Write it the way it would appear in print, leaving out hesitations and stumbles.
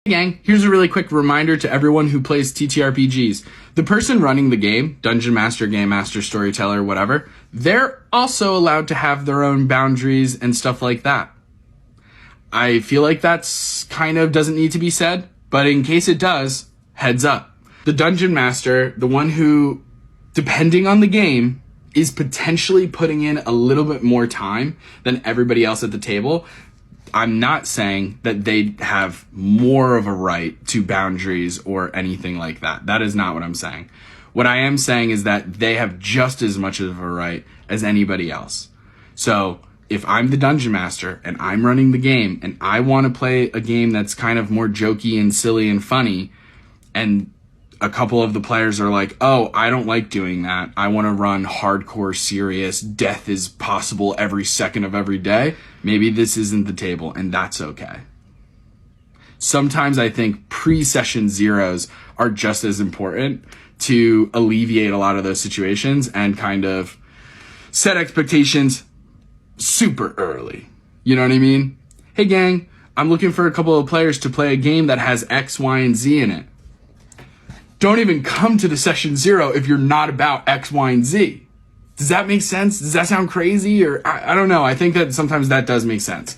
Hey gang, here's a really quick reminder to everyone who plays TTRPGs. The person running the game, Dungeon Master, Game Master, Storyteller, whatever, they're also allowed to have their own boundaries and stuff like that. I feel like that's kind of doesn't need to be said, but in case it does, heads up. The Dungeon Master, the one who, depending on the game, is potentially putting in a little bit more time than everybody else at the table. I'm not saying that they have more of a right to boundaries or anything like that. That is not what I'm saying. What I am saying is that they have just as much of a right as anybody else. So if I'm the Dungeon Master and I'm running the game and I want to play a game that's kind of more jokey and silly and funny, and a couple of the players are like, oh, I don't like doing that. I want to run hardcore serious. Death is possible every second of every day. Maybe this isn't the table, and that's okay. Sometimes I think pre-session zeros are just as important to alleviate a lot of those situations and kind of set expectations super early. You know what I mean? Hey gang, I'm looking for a couple of players to play a game that has X, Y, and Z in it. Don't even come to the session zero if you're not about X, Y, and Z. Does that make sense? Does that sound crazy? Or I don't know. I think that sometimes that does make sense.